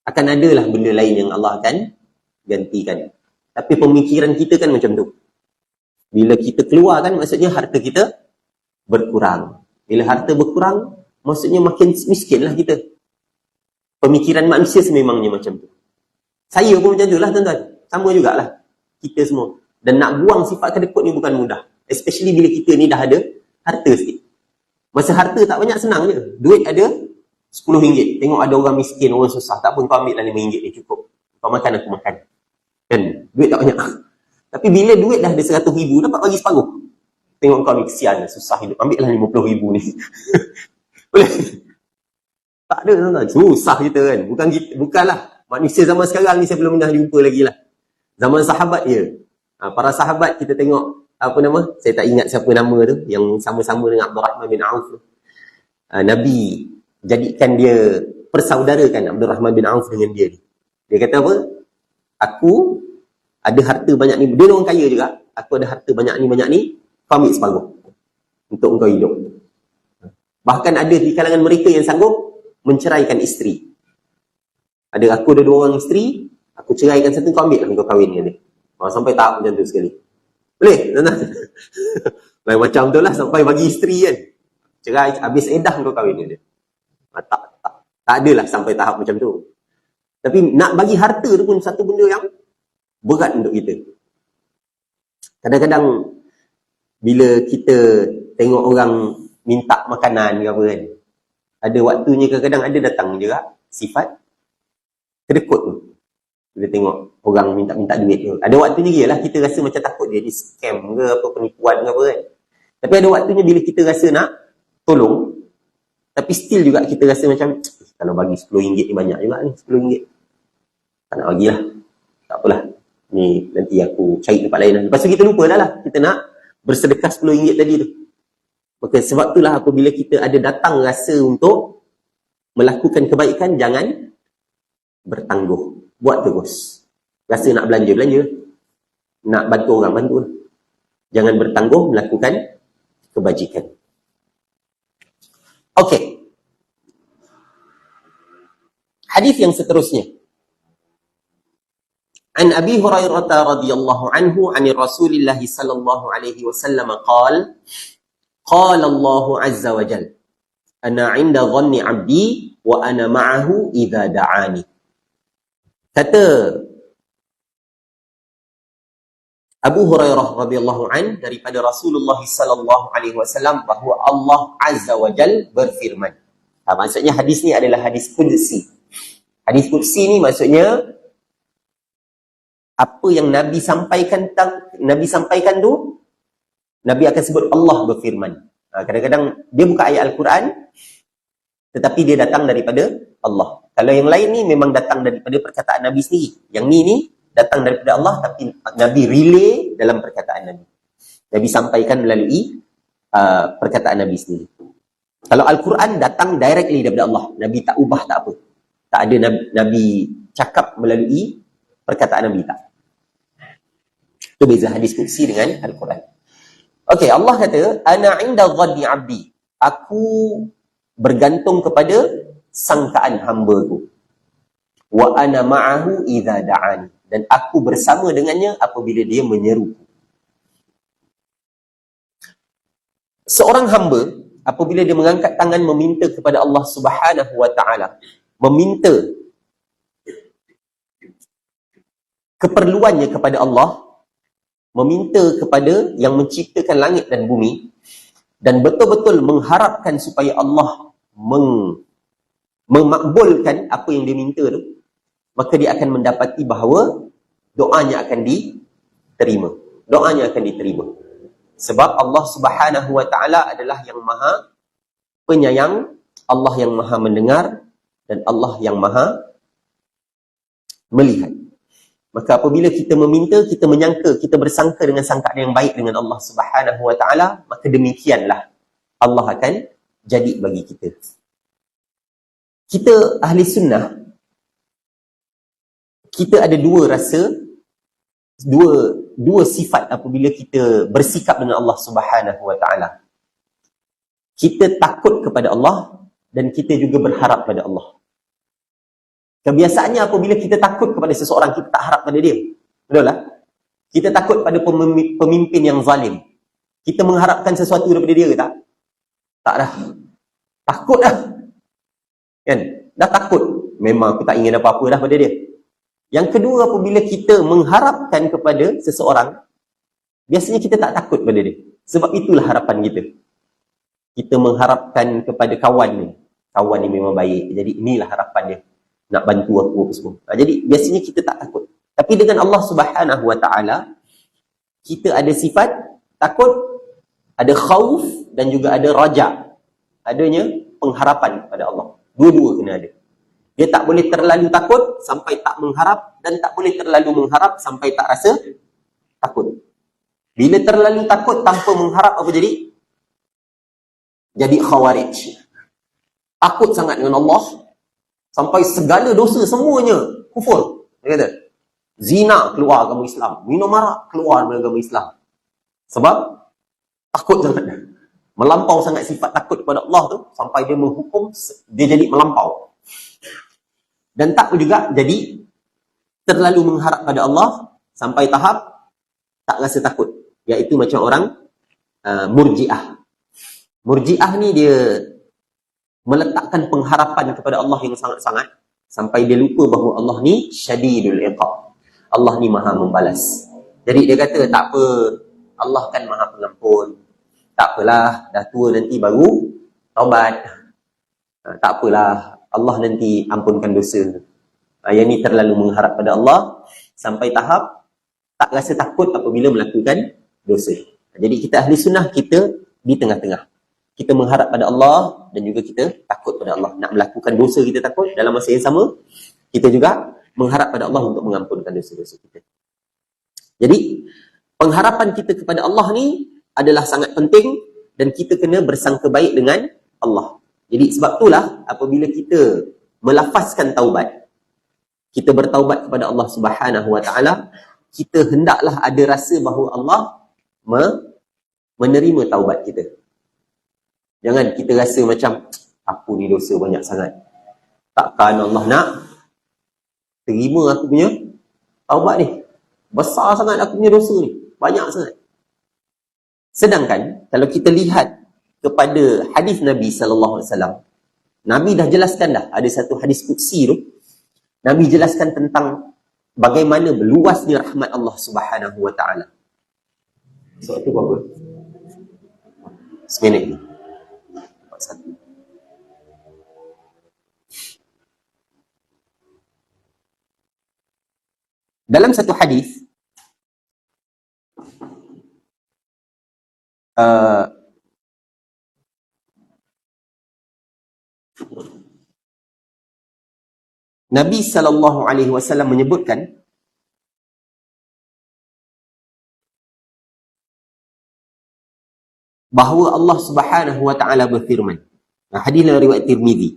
Akan adalah benda lain yang Allah akan gantikan. Tapi pemikiran kita kan macam tu. Bila kita keluar kan, maksudnya harta kita berkurang. Bila harta berkurang, maksudnya makin miskin lah kita. Pemikiran manusia sememangnya macam tu. Saya pun macam tu lah tuan-tuan. Sama jugalah kita semua. Dan nak buang sifat kedekut ni bukan mudah. Especially bila kita ni dah ada harta sikit. Masa harta tak banyak, senang je. Duit ada RM10. Tengok ada orang miskin, orang susah. Tak pun kau ambil lah RM5 ni cukup. Kau makan, aku makan. Kan? Duit tak banyak. Tapi bila duit dah ada RM100,000, dapat bagi separuh. Tengok kau ni kesian, susah hidup. Ambil lah RM50,000 ni. Boleh? Tak ada tuan-tuan. Susah kita kan. Bukanlah. Manusia zaman sekarang ni saya belum pernah jumpa lagi lah. Zaman sahabat je. Para sahabat kita tengok, apa nama? Saya tak ingat siapa nama tu. Yang sama-sama dengan Abdul Rahman bin Auf tu. Nabi jadikan dia, persaudarakan Abdul Rahman bin Auf dengan dia ni. Dia kata apa? Aku ada harta banyak ni. Dia orang kaya juga. Aku ada harta banyak ni. Kau ambil separuh. Untuk engkau hidup. Bahkan ada di kalangan mereka yang sanggup menceraikan isteri. Aku ada 2 orang isteri, aku ceraikan satu, kau ambil lah, kau kahwin dengan dia. Sampai tahap macam tu sekali. Boleh? Lain macam tu lah, sampai bagi isteri kan. Cerai, habis edah kau kahwin dengan dia. Tak adalah sampai tahap macam tu. Tapi nak bagi harta tu pun satu benda yang berat untuk kita. Kadang-kadang bila kita tengok orang minta makanan ke apa kan, ada waktunya kadang-kadang ada datang juga sifat kedekut tu. Bila tengok orang minta duit tu, ada waktunya dia lah kita rasa macam takut dia scam ke apa, penipuan ke apa kan. Tapi ada waktunya bila kita rasa nak tolong, tapi still juga kita rasa macam kalau bagi RM10 ni banyak juga ni, RM10. Tak nak bagilah. Tak apalah. Ni nanti aku cari tempat lain lah. Lepas tu kita lupa dah lah. Kita nak bersedekah RM10 tadi tu. Maka sebab itulah apabila kita ada datang rasa untuk melakukan kebaikan, jangan bertangguh. Buat terus. Rasa nak belanja. Nak bantu orang, bantu. Jangan bertangguh melakukan kebajikan. Okey. Hadis yang seterusnya. An Abi Hurairah radhiyallahu anhu 'ani Rasulillah sallallahu alaihi wasallam qala qala Allah azza wa jalla ana 'inda dhanni 'abdi wa ana ma'ahu idza da'ani. Kata Abu Hurairah radhiyallahu an daripada Rasulullah sallallahu alaihi wasallam bahawa Allah azza wa jalla berfirman. Maksudnya hadis ni adalah hadis qudsi. Hadis qudsi ni maksudnya apa yang Nabi sampaikan tu, Nabi akan sebut Allah berfirman. Kadang-kadang dia bukan ayat Al-Quran, tetapi dia datang daripada Allah. Kalau yang lain ni memang datang daripada perkataan Nabi sendiri. Yang ni datang daripada Allah, tapi Nabi relay dalam perkataan Nabi. Nabi sampaikan melalui perkataan Nabi sendiri. Kalau Al-Quran datang directly daripada Allah. Nabi tak ubah, tak apa. Tak ada Nabi cakap melalui perkataan Nabi, tak. Itu beza hadis qudsi dengan Al-Quran. Okey, Allah kata, ana 'inda dhanni 'abdi. Aku bergantung kepada sangkaan hamba-Ku. Wa ana ma'ahu idza da'ani. Dan aku bersama dengannya apabila dia menyeruku. Seorang hamba apabila dia mengangkat tangan meminta kepada Allah Subhanahu wa taala, meminta keperluannya kepada Allah, meminta kepada yang menciptakan langit dan bumi dan betul-betul mengharapkan supaya Allah memakbulkan apa yang dia minta tu, maka dia akan mendapati bahawa doanya akan diterima. Doanya akan diterima. Sebab Allah Subhanahu wa taala adalah yang Maha Penyayang, Allah yang Maha Mendengar, dan Allah yang Maha Melihat. Maka apabila kita meminta, kita menyangka, kita bersangka dengan sangkaan yang baik dengan Allah Subhanahu wa taala, maka demikianlah Allah akan jadi bagi kita. Kita ahli sunnah, kita ada dua rasa, dua sifat apabila kita bersikap dengan Allah Subhanahu wa taala. Kita takut kepada Allah dan kita juga berharap pada Allah. Kebiasaannya apabila kita takut kepada seseorang, kita tak harap pada dia. Betul lah? Kita takut pada pemimpin yang zalim. Kita mengharapkan sesuatu daripada dia ke tak? Tak dah. Takut dah. Kan? Dah takut. Memang aku tak ingin apa-apa dah pada dia. Yang kedua, apabila kita mengharapkan kepada seseorang, biasanya kita tak takut pada dia. Sebab itulah harapan kita. Kita mengharapkan kepada kawan ni. Kawan ni memang baik. Jadi inilah harapan dia. Nak bantu aku apa semua. Jadi biasanya kita tak takut. Tapi dengan Allah Subhanahu wa taala, kita ada sifat takut, ada khauf dan juga ada raja. Adanya pengharapan kepada Allah. Dua-dua kena ada. Dia tak boleh terlalu takut sampai tak mengharap, dan tak boleh terlalu mengharap sampai tak rasa takut. Bila terlalu takut tanpa mengharap, apa jadi? Jadi khawarij. Takut sangat dengan Allah sampai segala dosa semuanya kufur. Dia kata, zina keluar agama Islam, minum arak keluar dari agama Islam. Sebab takut sangat. Melampau sangat sifat takut kepada Allah tu sampai dia menghukum, dia jadi melampau. Dan tak juga jadi terlalu mengharap pada Allah sampai tahap tak rasa takut. Iaitu macam orang murji'ah. Murji'ah ni dia meletakkan pengharapan kepada Allah yang sangat-sangat sampai dia lupa bahawa Allah ni syadidul iqab. Allah ni maha membalas. Jadi dia kata tak apa, Allah kan maha pengampun. Tak apalah, dah tua nanti baru taubat. Tak apalah, Allah nanti ampunkan dosa. Yang ni terlalu mengharap pada Allah sampai tahap tak rasa takut apabila melakukan dosa. Jadi kita ahli sunnah, kita di tengah-tengah. Kita mengharap pada Allah dan juga kita takut pada Allah. Nak melakukan dosa kita takut, dalam masa yang sama kita juga mengharap pada Allah untuk mengampunkan dosa-dosa kita. Jadi pengharapan kita kepada Allah ni adalah sangat penting dan kita kena bersangka baik dengan Allah. Jadi sebab itulah apabila kita melafazkan taubat, kita bertaubat kepada Allah Subhanahu wa taala, kita hendaklah ada rasa bahawa Allah menerima taubat kita. Jangan kita rasa macam aku ni dosa banyak sangat, takkan Allah nak terima aku punya taubat ni. Besar sangat aku punya dosa ni, banyak sangat. Sedangkan kalau kita lihat kepada hadis Nabi sallallahu alaihi wasallam, Nabi dah jelaskan dah, ada satu hadis qudsi tu, Nabi jelaskan tentang bagaimana berluasnya rahmat Allah Subhanahu wa taala. So itu apa? Seminit ni. Satu. Dalam satu hadis Nabi sallallahu alaihi wasallam menyebutkan bahawa Allah Subhanahu wa taala berfirman. Hadis dalam riwayat Tirmizi.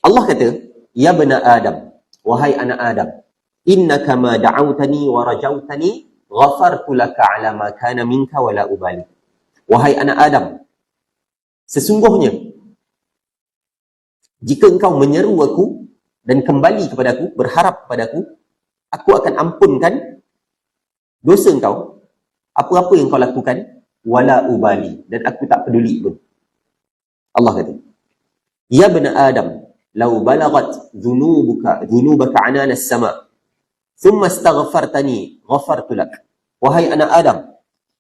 Allah kata, "Ya bani Adam, wahai anak Adam, innaka ma da'awtani wa rajautani, ghafartu laka 'ala ma kana minka wa la ubali." Wahai anak Adam, sesungguhnya jika engkau menyeru aku dan kembali kepadaku, berharap kepadaku, aku akan ampunkan dosa engkau, apa-apa yang kau lakukan, wala ubali, dan aku tak peduli pun. Allah kata, "Ya bani Adam, law balagat dhunubaka anana as-sama, Thumma astaghfartani ghafartu lak. Wahai anak Adam,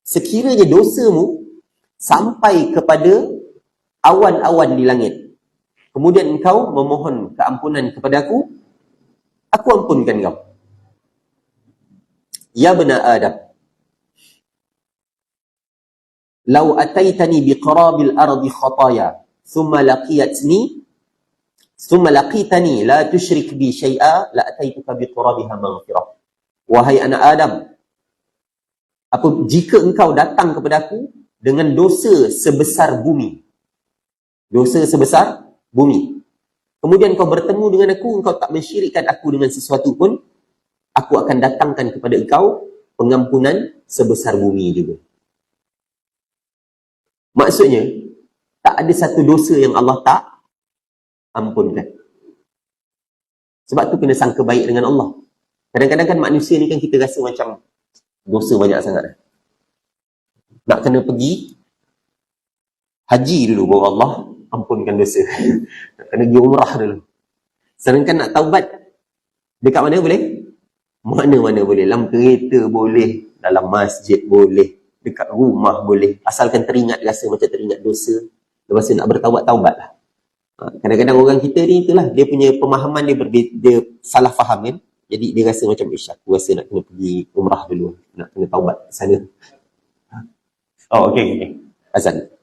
sekiranya dosamu sampai kepada awan-awan di langit, kemudian engkau memohon keampunan kepada aku ampunkan kau. Ya bena Adam, law ataitani biqarabil ardi khataya thumma laqitani la tusyrik bi syai'a la ataituka biqarabiha maghfirah. Wahai anak Adam, jika engkau datang kepada aku dengan dosa sebesar bumi, kemudian kau bertemu dengan aku, engkau tak mensyirikkan aku dengan sesuatu pun, aku akan datangkan kepada engkau pengampunan sebesar bumi juga. Maksudnya, tak ada satu dosa yang Allah tak ampunkan. Sebab tu kena sangka baik dengan Allah. Kadang-kadang kan manusia ni kan kita rasa macam dosa banyak sangat. Nak kena pergi haji dulu baru Allah ampunkan dosa. Nak kena pergi umrah dulu. Sedangkan nak taubat dekat mana boleh? Mana-mana boleh. Dalam kereta boleh, dalam masjid boleh, dekat rumah boleh. Asalkan teringat, rasa macam teringat dosa. Lepas tu nak bertaubat lah. Kadang-kadang orang kita ni itulah, dia punya pemahaman dia salah faham kan. Jadi dia rasa macam, aku rasa nak kena pergi umrah dulu, nak kena taubat sana. Oh, okay. Azan.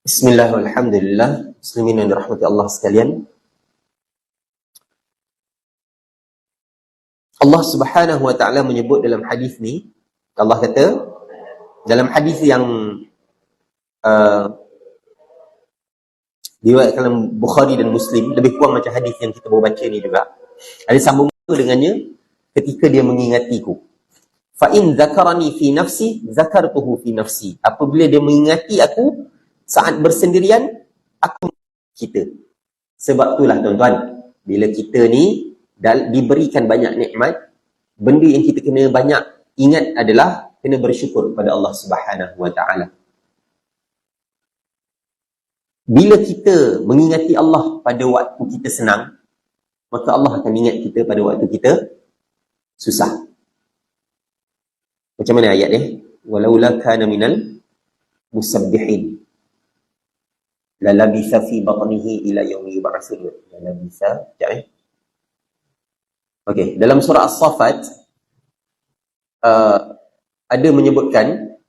Bismillah, alhamdulillah, muslimin yang dirahmati Allah sekalian. Allah Subhanahu wa taala menyebut dalam hadis ni, Allah kata dalam hadis yang diriwayatkan dalam Bukhari dan Muslim, lebih kurang macam hadis yang kita baru baca ni juga. Ada sambung dengannya ketika dia mengingatiku. Fa in zakarani fi nafsi zakartuhu fi nafsi. Apabila dia mengingati aku saat bersendirian, aku kita. Sebab itulah tuan-tuan, bila kita ni diberikan banyak nikmat, benda yang kita kena banyak ingat adalah kena bersyukur kepada Allah Subhanahu wa taala. Bila kita mengingati Allah pada waktu kita senang, maka Allah akan ingat kita pada waktu kita susah. Macam mana ayat ni? Walaula kana minal musabbihin la labitha fi batnihi ila yaumi yub'atsun. La labitha, sekejap. Okey, dalam surah As-Saffat ada menyebutkan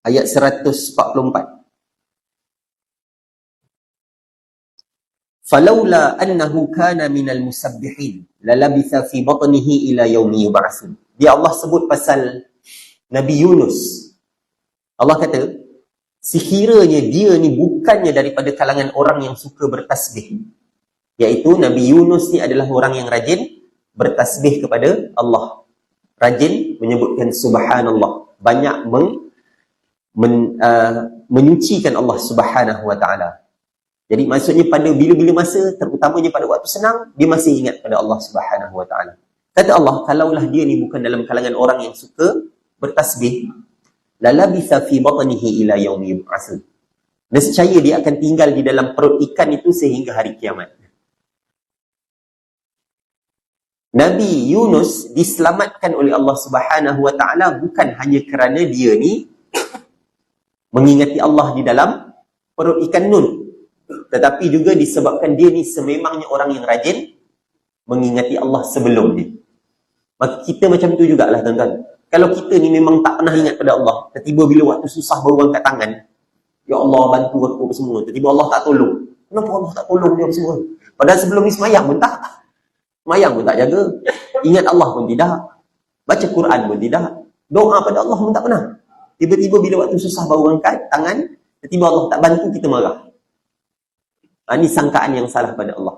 ayat 144. Falaula annahu kana minal musabbihin lalabitha fi batnihi ila yaumi yub'atsun. Dia Allah sebut pasal Nabi Yunus. Allah kata, sekiranya dia ni bukannya daripada kalangan orang yang suka bertasbih, iaitu Nabi Yunus ni adalah orang yang rajin bertasbih kepada Allah, rajin menyebutkan subhanallah, banyak menyucikan Allah Subhanahu wa taala. Jadi maksudnya pada bila-bila masa, terutamanya pada waktu senang, dia masih ingat pada Allah Subhanahu wa taala. Kata Allah, kalaulah dia ni bukan dalam kalangan orang yang suka bertasbih, la labitha fi batnihi ila yaumi yub'atsun. Nescaya dia akan tinggal di dalam perut ikan itu sehingga hari kiamat. Nabi Yunus diselamatkan oleh Allah Subhanahu wa taala bukan hanya kerana dia ni mengingati Allah di dalam perut ikan Nun, tetapi juga disebabkan dia ni sememangnya orang yang rajin mengingati Allah sebelum ni. Maka kita macam tu jugalah tuan-tuan. Kalau kita ni memang tak pernah ingat pada Allah, tiba-tiba bila waktu susah baru angkat tangan, ya Allah bantu aku apa semua, tiba-tiba Allah tak tolong. Kenapa Allah tak tolong dia apa semua? Padahal sebelum ni semayang pun tak. Semayang pun tak jaga. Ingat Allah pun tidak. Baca Quran pun tidak. Doa pada Allah pun tak pernah. Tiba-tiba bila waktu susah baru angkat tangan, tiba-tiba Allah tak bantu, kita marah. Ini sangkaan yang salah pada Allah.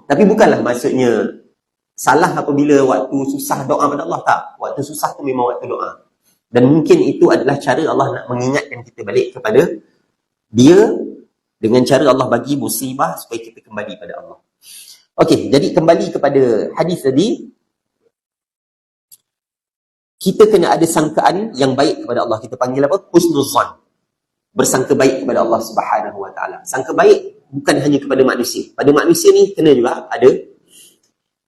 Tapi bukanlah maksudnya salah apabila waktu susah doa pada Allah, tak. Waktu susah tu memang waktu doa. Dan mungkin itu adalah cara Allah nak mengingatkan kita balik kepada Dia dengan cara Allah bagi musibah supaya kita kembali pada Allah. Okey, jadi kembali kepada hadis tadi, kita kena ada sangkaan yang baik kepada Allah. Kita panggil apa? Husnuzan. Bersangka baik kepada Allah Subhanahu wa taala. Sangka baik bukan hanya kepada manusia. Pada manusia ni kena juga ada.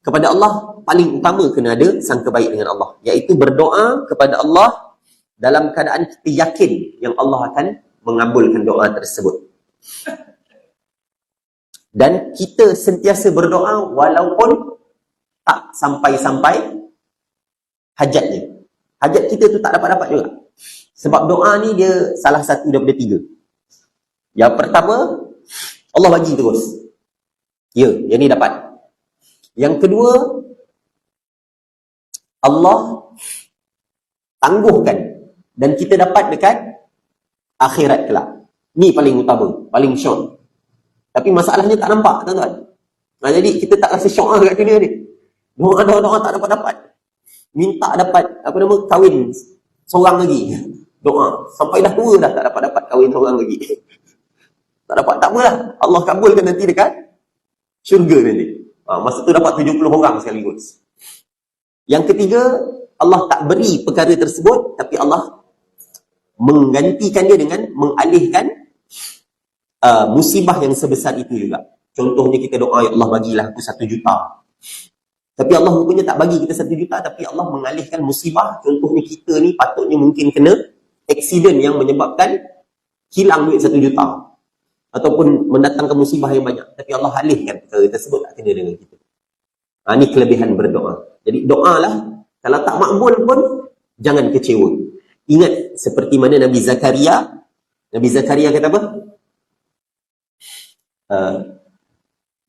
Kepada Allah paling utama kena ada sangka baik dengan Allah, iaitu berdoa kepada Allah dalam keadaan kita yakin yang Allah akan mengabulkan doa tersebut. Dan kita sentiasa berdoa walaupun tak sampai-sampai hajatnya. Hajat kita tu tak dapat-dapat juga. Sebab doa ni dia salah satu daripada 3. Yang pertama, Allah bagi terus. Ya, yang ni dapat. Yang kedua, Allah tangguhkan dan kita dapat dekat akhirat kelak. Ni paling utama, paling syok. Tapi masalahnya tak nampak, tuan-tuan. Jadi kita tak rasa syok kat dunia ni. Doa tak dapat-dapat. Minta dapat, kahwin seorang lagi. Doa. Sampai dah tua dah tak dapat-dapat kahwin seorang lagi. Tak dapat, tak apalah. Allah kabulkan nanti dekat syurga nanti. Masa tu dapat 70 orang sekaligus. Yang ketiga, Allah tak beri perkara tersebut, tapi Allah menggantikan dia dengan mengalihkan musibah yang sebesar itu juga. Contohnya kita doa, ya Allah bagilah aku 1 juta. Tapi Allah rupanya tak bagi kita 1 juta, tapi Allah mengalihkan musibah. Contohnya kita ni patutnya mungkin kena aksiden yang menyebabkan hilang duit 1 juta. Ataupun mendatangkan musibah yang banyak. Tapi Allah alihkan perkara tersebut, tak kena dengan kita. Ini kelebihan berdoa. Jadi doalah, kalau tak makbul pun, jangan kecewa. Ingat seperti mana Nabi Zakaria. Nabi Zakaria kata apa?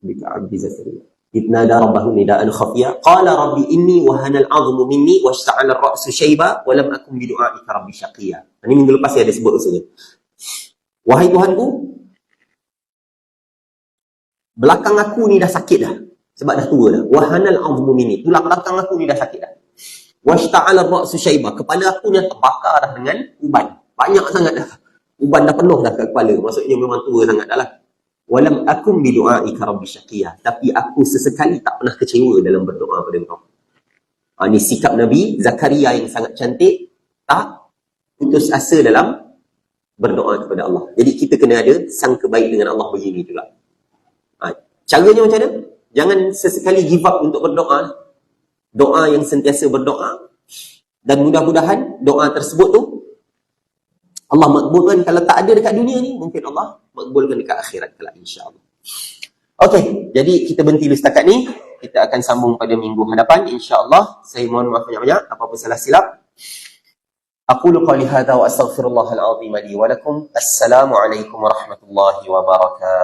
Nabi Zakaria. إذ نادى ربه نداء خفيا قال رب إني وهن العظم مني واشتعل الرأس شيبا ولم أكن بدعائك رب شقيا. Ini minggu lepas saya ada sebut usulnya. Wahai Tuhanku, belakang aku ni dah sakit dah. Sebab dah tua dah. Wahanal azmu minni. Tulang belakang aku ni dah sakit dah. Washta'ala ra'su syaiba. Kepala aku dah terbakar dah dengan uban. Banyak sangat dah. Uban dah penuh dah ke kepala. Maksudnya memang tua sangat dah lah. Walam akum bidu'aika rabbi syaqiyah. Tapi aku sesekali tak pernah kecewa dalam berdoa pada engkau. Ini sikap Nabi Zakaria yang sangat cantik. Tak putus asa dalam berdoa kepada Allah. Jadi kita kena ada sangka baik dengan Allah begini juga. Caranya macam mana? Jangan sesekali give up untuk berdoa. Doa yang sentiasa berdoa. Dan mudah-mudahan doa tersebut tu Allah makbulkan. Kalau tak ada dekat dunia ni, mungkin Allah makbulkan dekat akhirat kelak, insya-Allah. Okey, jadi kita berhenti dulu setakat ni. Kita akan sambung pada minggu hadapan, insya-Allah. Saya mohon maaf banyak-banyak apa-apa salah silap. Aqulu qali hadza wa astaghfirullahal azim li wa lakum. Assalamualaikum warahmatullahi wabarakatuh.